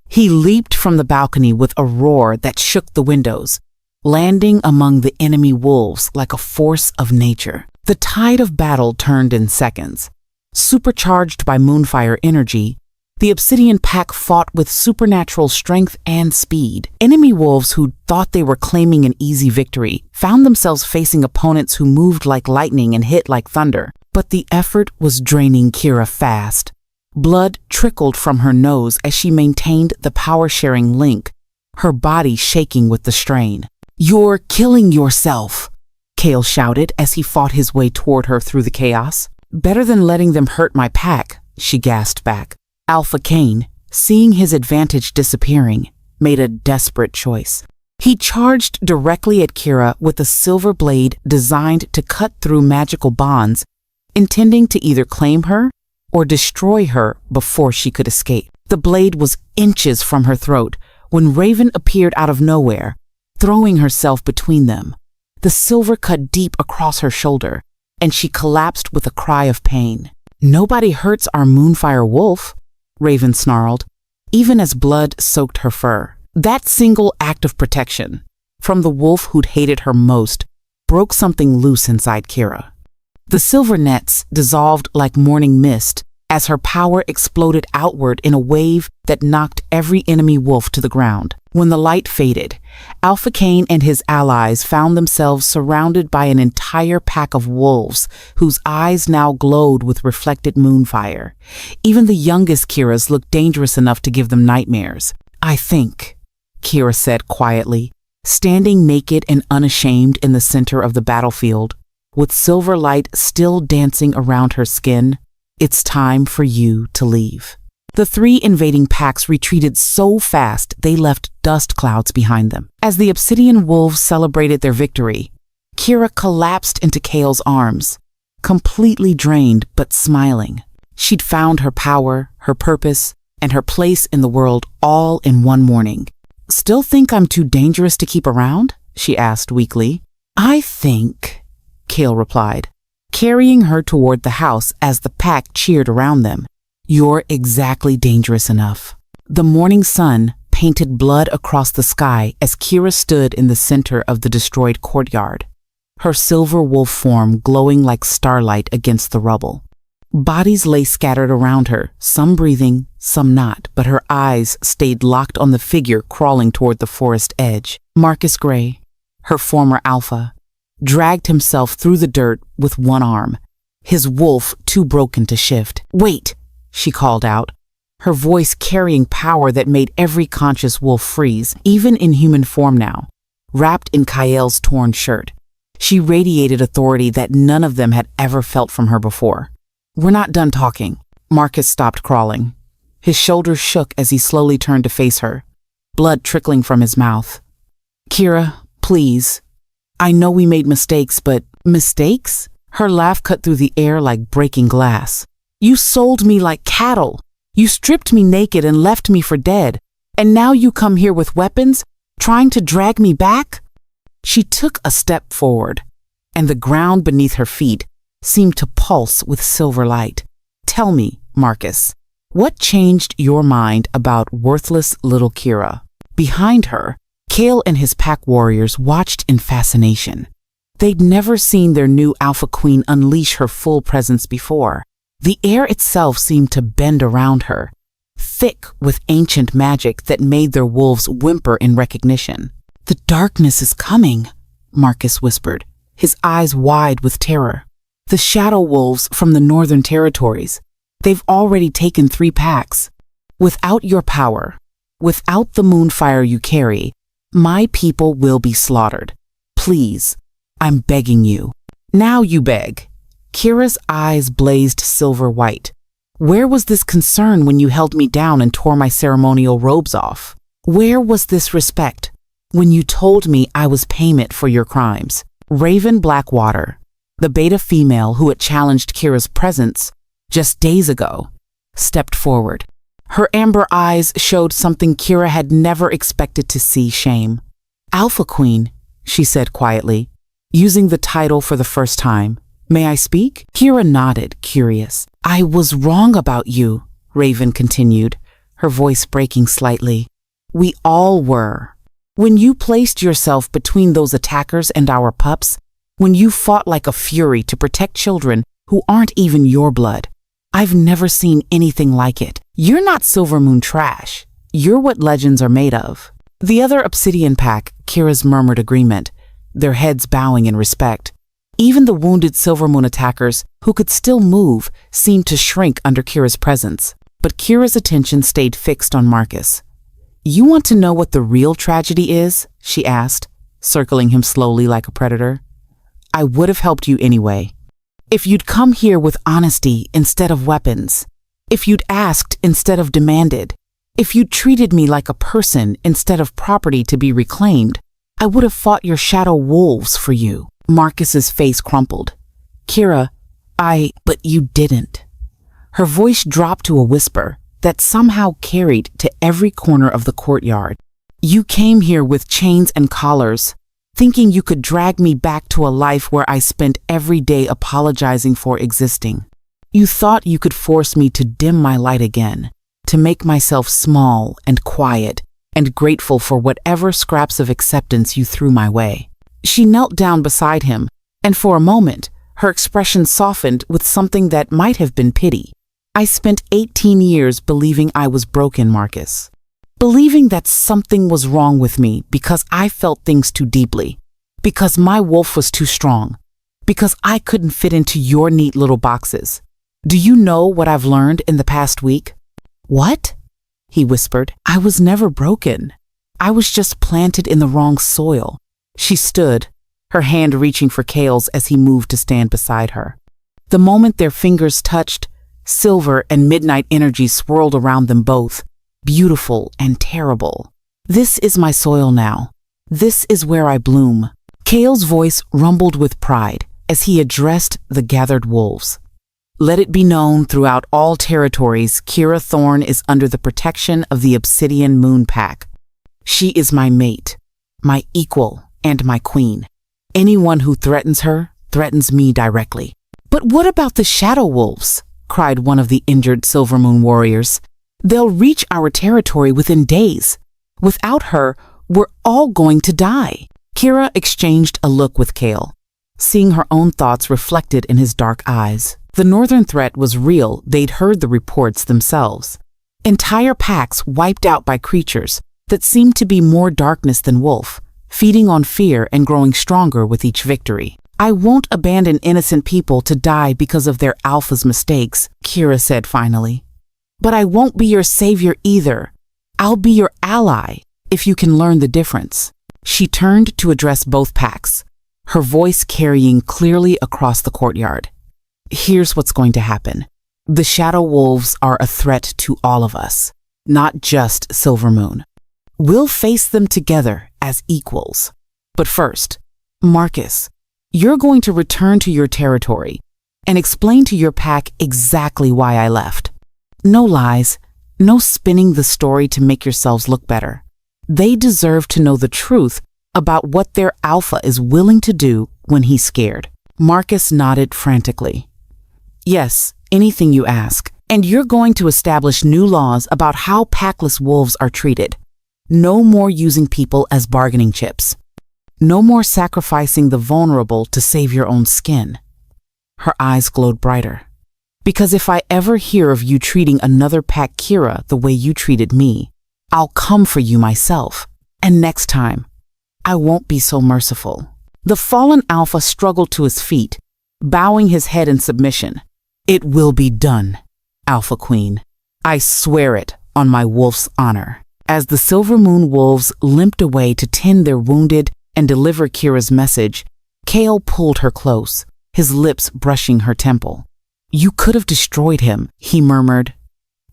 He leaped from the balcony with a roar that shook the windows, landing among the enemy wolves like a force of nature. The tide of battle turned in seconds. Supercharged by Moonfire energy, the Obsidian Pack fought with supernatural strength and speed. Enemy wolves who thought they were claiming an easy victory found themselves facing opponents who moved like lightning and hit like thunder. But the effort was draining Kira fast. Blood trickled from her nose as she maintained the power-sharing link, her body shaking with the strain. "You're killing yourself," Kale shouted as he fought his way toward her through the chaos. "Better than letting them hurt my pack," she gasped back. Alpha Kane, seeing his advantage disappearing, made a desperate choice. He charged directly at Kira with a silver blade designed to cut through magical bonds, intending to either claim her or destroy her before she could escape. The blade was inches from her throat when Raven appeared out of nowhere, throwing herself between them. The silver cut deep across her shoulder, and she collapsed with a cry of pain. "Nobody hurts our Moonfire Wolf," Raven snarled, even as blood soaked her fur. That single act of protection, from the wolf who'd hated her most, broke something loose inside Kira. The silver nets dissolved like morning mist as her power exploded outward in a wave that knocked every enemy wolf to the ground. When the light faded, Alpha Kane and his allies found themselves surrounded by an entire pack of wolves whose eyes now glowed with reflected moonfire. Even the youngest Kiras looked dangerous enough to give them nightmares. "I think," Kira said quietly, standing naked and unashamed in the center of the battlefield, with silver light still dancing around her skin, "it's time for you to leave." The three invading packs retreated so fast they left dust clouds behind them. As the Obsidian Wolves celebrated their victory, Kira collapsed into Kale's arms, completely drained but smiling. She'd found her power, her purpose, and her place in the world all in one morning. "Still think I'm too dangerous to keep around?" she asked weakly. "I think," Kale replied, carrying her toward the house as the pack cheered around them, "you're exactly dangerous enough." The morning sun painted blood across the sky as Kira stood in the center of the destroyed courtyard, her silver wolf form glowing like starlight against the rubble. Bodies lay scattered around her, some breathing, some not, but her eyes stayed locked on the figure crawling toward the forest edge. Marcus Gray, her former alpha, dragged himself through the dirt with one arm, his wolf too broken to shift. "Wait!" she called out, her voice carrying power that made every conscious wolf freeze, even in human form now, wrapped in Kael's torn shirt. She radiated authority that none of them had ever felt from her before. "We're not done talking." Marcus stopped crawling. His shoulders shook as he slowly turned to face her, blood trickling from his mouth. "Kira, please. I know we made mistakes, but..." "Mistakes?" Her laugh cut through the air like breaking glass. You sold me like cattle. You stripped me naked and left me for dead. And now you come here with weapons, trying to drag me back? She took a step forward, and the ground beneath her feet seemed to pulse with silver light. Tell me, Marcus, what changed your mind about worthless little Kira? Behind her, Kale and his pack warriors watched in fascination. They'd never seen their new Alpha Queen unleash her full presence before. The air itself seemed to bend around her, thick with ancient magic that made their wolves whimper in recognition. The darkness is coming, Marcus whispered, his eyes wide with terror. The shadow wolves from the northern territories. They've already taken 3 packs. Without your power, without the moonfire you carry, my people will be slaughtered. Please, I'm begging you. Now you beg. Kira's eyes blazed silver white. Where was this concern when you held me down and tore my ceremonial robes off? Where was this respect when you told me I was payment for your crimes? Raven Blackwater, the beta female who had challenged Kira's presence just days ago, stepped forward. Her amber eyes showed something Kira had never expected to see: shame. Alpha Queen, she said quietly, using the title for the first time. May I speak? Kira nodded, curious. I was wrong about you, Raven continued, her voice breaking slightly. We all were. When you placed yourself between those attackers and our pups, when you fought like a fury to protect children who aren't even your blood, I've never seen anything like it. You're not Silvermoon trash. You're what legends are made of. The other Obsidian pack, Kira's murmured agreement, their heads bowing in respect. Even the wounded Silvermoon attackers, who could still move, seemed to shrink under Kira's presence. But Kira's attention stayed fixed on Marcus. You want to know what the real tragedy is? She asked, circling him slowly like a predator. I would have helped you anyway. If you'd come here with honesty instead of weapons, if you'd asked instead of demanded, if you'd treated me like a person instead of property to be reclaimed, I would have fought your shadow wolves for you. Marcus's face crumpled. Kira, but you didn't. Her voice dropped to a whisper that somehow carried to every corner of the courtyard. You came here with chains and collars, thinking you could drag me back to a life where I spent every day apologizing for existing. You thought you could force me to dim my light again, to make myself small and quiet and grateful for whatever scraps of acceptance you threw my way. She knelt down beside him, and for a moment, her expression softened with something that might have been pity. I spent 18 years believing I was broken, Marcus. Believing that something was wrong with me because I felt things too deeply, because my wolf was too strong, because I couldn't fit into your neat little boxes. Do you know what I've learned in the past week? What? He whispered. I was never broken. I was just planted in the wrong soil. She stood, her hand reaching for Kale's as he moved to stand beside her. The moment their fingers touched, silver and midnight energy swirled around them both, beautiful and terrible. This is my soil now. This is where I bloom. Kale's voice rumbled with pride as he addressed the gathered wolves. Let it be known throughout all territories, Kira Thorne is under the protection of the Obsidian Moon Pack. She is my mate, my equal, and my queen. Anyone who threatens her threatens me directly. But what about the Shadow Wolves? Cried one of the injured Silvermoon warriors. They'll reach our territory within days. Without her, we're all going to die. Kira exchanged a look with Kale, seeing her own thoughts reflected in his dark eyes. The northern threat was real. They'd heard the reports themselves. Entire packs wiped out by creatures that seemed to be more darkness than wolf, feeding on fear and growing stronger with each victory. I won't abandon innocent people to die because of their alpha's mistakes, Kira said finally. But I won't be your savior either. I'll be your ally if you can learn the difference. She turned to address both packs, her voice carrying clearly across the courtyard. Here's what's going to happen. The Shadow Wolves are a threat to all of us, not just Silvermoon. We'll face them together as equals. But first, Marcus, You're going to return to your territory and explain to your pack exactly why I left. No lies, no spinning the story to make yourselves look better. They deserve to know the truth about what their alpha is willing to do when he's scared. Marcus nodded frantically. Yes, anything you ask. And you're going to establish new laws about how packless wolves are treated. No more using people as bargaining chips. No more sacrificing the vulnerable to save your own skin. Her eyes glowed brighter. Because if I ever hear of you treating another pack Kira the way you treated me, I'll come for you myself. And next time, I won't be so merciful. The fallen alpha struggled to his feet, bowing his head in submission. It will be done, Alpha Queen. I swear it on my wolf's honor. As the Silver Moon wolves limped away to tend their wounded and deliver Kira's message, Kale pulled her close, his lips brushing her temple. You could have destroyed him, he murmured.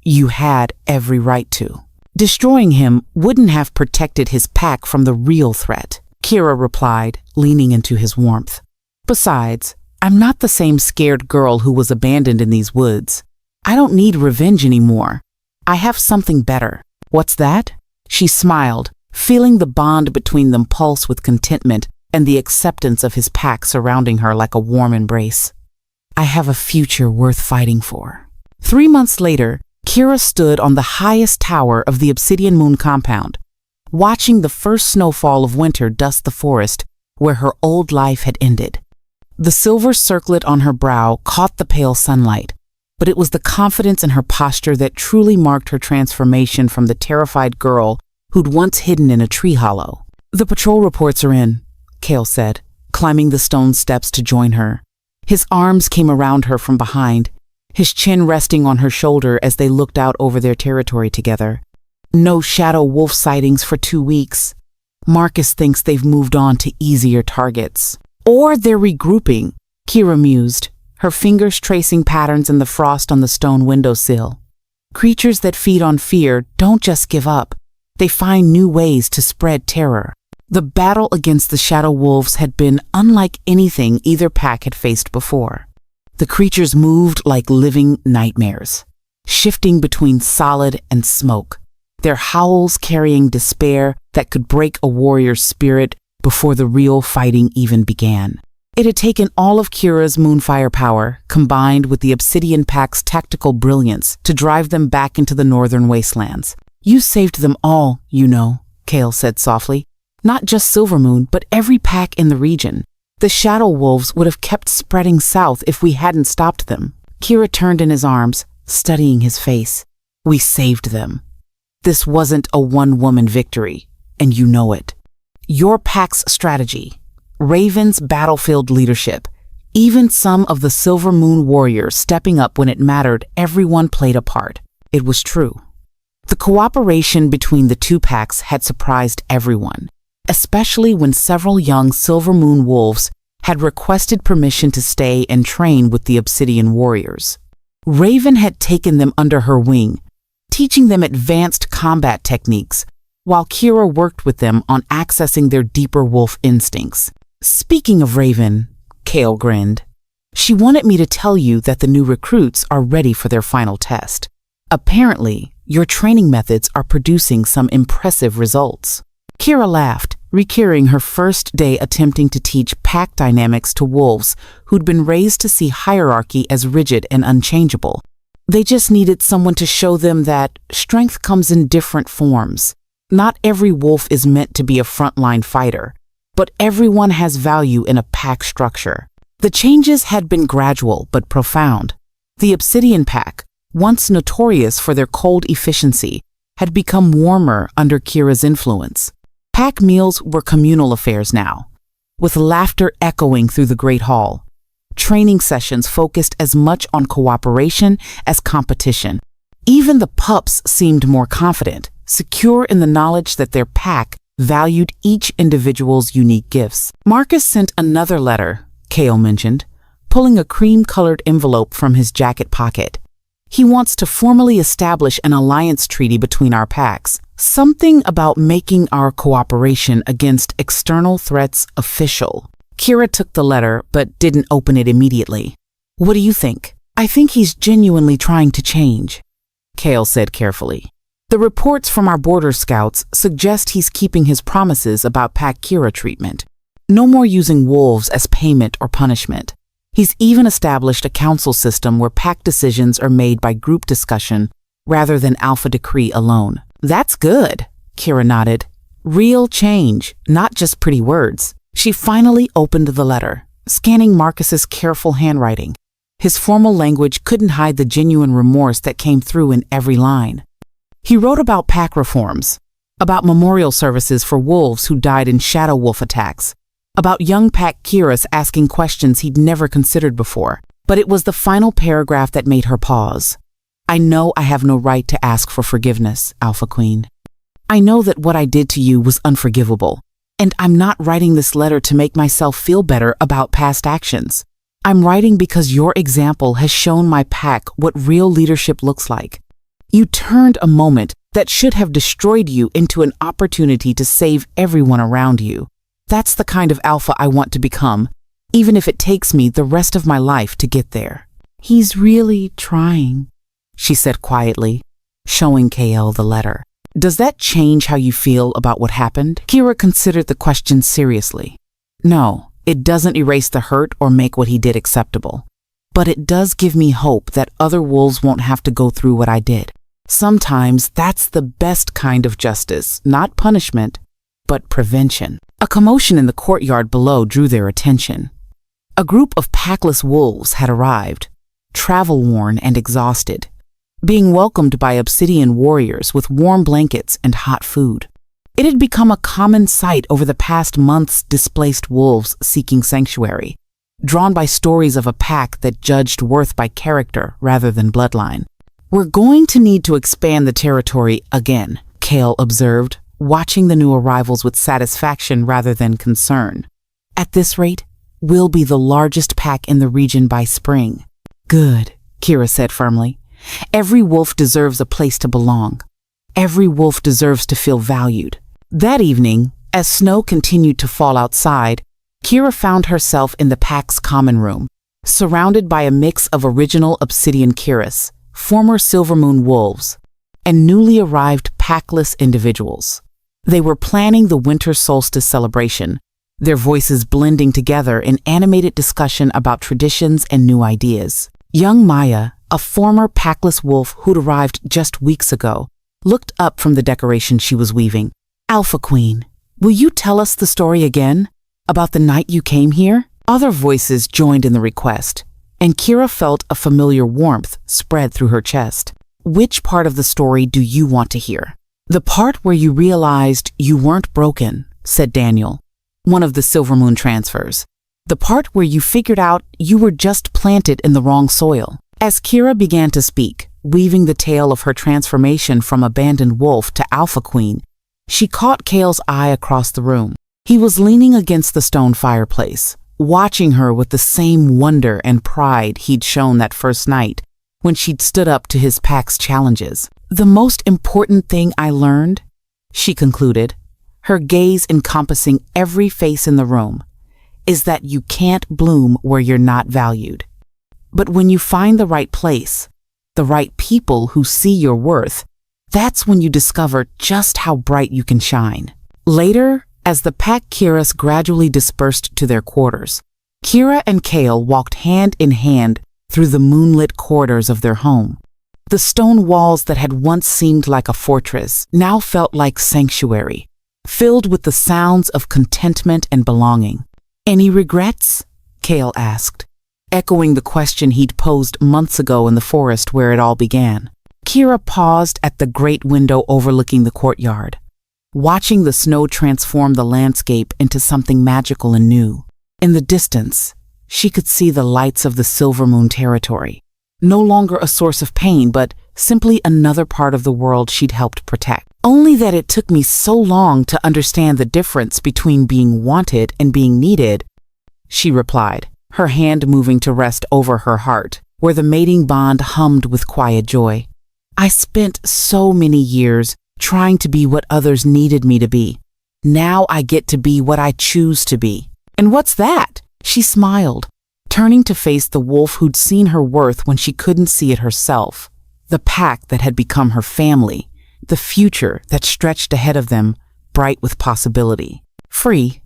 You had every right to. Destroying him wouldn't have protected his pack from the real threat, Kira replied, leaning into his warmth. Besides, I'm not the same scared girl who was abandoned in these woods. I don't need revenge anymore. I have something better. What's that? She smiled, feeling the bond between them pulse with contentment and the acceptance of his pack surrounding her like a warm embrace. I have a future worth fighting for. 3 months later, Kira stood on the highest tower of the Obsidian Moon compound, watching the first snowfall of winter dust the forest where her old life had ended. The silver circlet on her brow caught the pale sunlight, but it was the confidence in her posture that truly marked her transformation from the terrified girl who'd once hidden in a tree hollow. The patrol reports are in, Kale said, climbing the stone steps to join her. His arms came around her from behind, his chin resting on her shoulder as they looked out over their territory together. No shadow wolf sightings for 2 weeks. Marcus thinks they've moved on to easier targets. Or they're regrouping, Kira mused, her fingers tracing patterns in the frost on the stone windowsill. Creatures that feed on fear don't just give up. They find new ways to spread terror. The battle against the shadow wolves had been unlike anything either pack had faced before. The creatures moved like living nightmares, shifting between solid and smoke, their howls carrying despair that could break a warrior's spirit before the real fighting even began. It had taken all of Kira's moonfire power, combined with the Obsidian Pack's tactical brilliance, to drive them back into the northern wastelands. You saved them all, you know, Kale said softly. Not just Silvermoon, but every pack in the region. The shadow wolves would have kept spreading south if we hadn't stopped them. Kira turned in his arms, studying his face. We saved them. This wasn't a one-woman victory, and you know it. Your pack's strategy, Raven's battlefield leadership, even some of the Silver Moon warriors stepping up when it mattered, everyone played a part. It was true. The cooperation between the two packs had surprised everyone, especially when several young Silver Moon wolves had requested permission to stay and train with the Obsidian warriors. Raven had taken them under her wing, teaching them advanced combat techniques, while Kira worked with them on accessing their deeper wolf instincts. Speaking of Raven, Kale grinned. She wanted me to tell you that the new recruits are ready for their final test. Apparently, your training methods are producing some impressive results. Kira laughed, recurring her first day attempting to teach pack dynamics to wolves who'd been raised to see hierarchy as rigid and unchangeable. They just needed someone to show them that strength comes in different forms. Not every wolf is meant to be a frontline fighter, but everyone has value in a pack structure. The changes had been gradual but profound. The Obsidian Pack, once notorious for their cold efficiency, had become warmer under Kira's influence. Pack meals were communal affairs now, with laughter echoing through the Great Hall. Training sessions focused as much on cooperation as competition. Even the pups seemed more confident, secure in the knowledge that their pack valued each individual's unique gifts. Marcus sent another letter, Kale mentioned, pulling a cream-colored envelope from his jacket pocket. He wants to formally establish an alliance treaty between our packs, something about making our cooperation against external threats official. Kira took the letter, but didn't open it immediately. What do you think? I think he's genuinely trying to change, Kale said carefully. The reports from our border scouts suggest he's keeping his promises about Pack Kira treatment. No more using wolves as payment or punishment. He's even established a council system where pack decisions are made by group discussion rather than alpha decree alone. That's good, Kira nodded. Real change, not just pretty words. She finally opened the letter, scanning Marcus's careful handwriting. His formal language couldn't hide the genuine remorse that came through in every line. He wrote about pack reforms, about memorial services for wolves who died in shadow wolf attacks, about young Pack Kiras asking questions he'd never considered before. But it was the final paragraph that made her pause. I know I have no right to ask for forgiveness, Alpha Queen. I know that what I did to you was unforgivable, and I'm not writing this letter to make myself feel better about past actions. I'm writing because your example has shown my pack what real leadership looks like. You turned a moment that should have destroyed you into an opportunity to save everyone around you. That's the kind of alpha I want to become, even if it takes me the rest of my life to get there. He's really trying, she said quietly, showing KL the letter. Does that change how you feel about what happened? Kira considered the question seriously. No, it doesn't erase the hurt or make what he did acceptable. But it does give me hope that other wolves won't have to go through what I did. Sometimes that's the best kind of justice, not punishment, but prevention. A commotion in the courtyard below drew their attention. A group of packless wolves had arrived, travel-worn and exhausted, being welcomed by obsidian warriors with warm blankets and hot food. It had become a common sight over the past months, displaced wolves seeking sanctuary, drawn by stories of a pack that judged worth by character rather than bloodline. We're going to need to expand the territory again, Kale observed, watching the new arrivals with satisfaction rather than concern. At this rate, we'll be the largest pack in the region by spring. Good, Kira said firmly. Every wolf deserves a place to belong. Every wolf deserves to feel valued. That evening, as snow continued to fall outside, Kira found herself in the pack's common room, surrounded by a mix of original obsidian Kiras, former Silvermoon wolves, and newly arrived packless individuals. They were planning the winter solstice celebration, their voices blending together in animated discussion about traditions and new ideas. Young Maya, a former packless wolf who'd arrived just weeks ago, looked up from the decoration she was weaving. Alpha Queen, will you tell us the story again? About the night you came here? Other voices joined in the request, and Kira felt a familiar warmth spread through her chest. Which part of the story do you want to hear? The part where you realized you weren't broken, said Daniel, one of the Silvermoon transfers. The part where you figured out you were just planted in the wrong soil. As Kira began to speak, weaving the tale of her transformation from abandoned wolf to Alpha Queen, she caught Kale's eye across the room. He was leaning against the stone fireplace, watching her with the same wonder and pride he'd shown that first night when she'd stood up to his pack's challenges. The most important thing I learned, she concluded, her gaze encompassing every face in the room, is that you can't bloom where you're not valued. But when you find the right place, the right people who see your worth, that's when you discover just how bright you can shine. Later, as the pack Kiras gradually dispersed to their quarters, Kira and Kale walked hand in hand through the moonlit corridors of their home. The stone walls that had once seemed like a fortress now felt like sanctuary, filled with the sounds of contentment and belonging. Any regrets? Kale asked, echoing the question he'd posed months ago in the forest where it all began. Kira paused at the great window overlooking the courtyard, watching the snow transform the landscape into something magical and new. In the distance, she could see the lights of the Silvermoon territory, no longer a source of pain, but simply another part of the world she'd helped protect. Only that it took me so long to understand the difference between being wanted and being needed, she replied, her hand moving to rest over her heart, where the mating bond hummed with quiet joy. I spent so many years trying to be what others needed me to be. Now I get to be what I choose to be. And what's that? She smiled, turning to face the wolf who'd seen her worth when she couldn't see it herself. The pack that had become her family, the future that stretched ahead of them, bright with possibility. Free,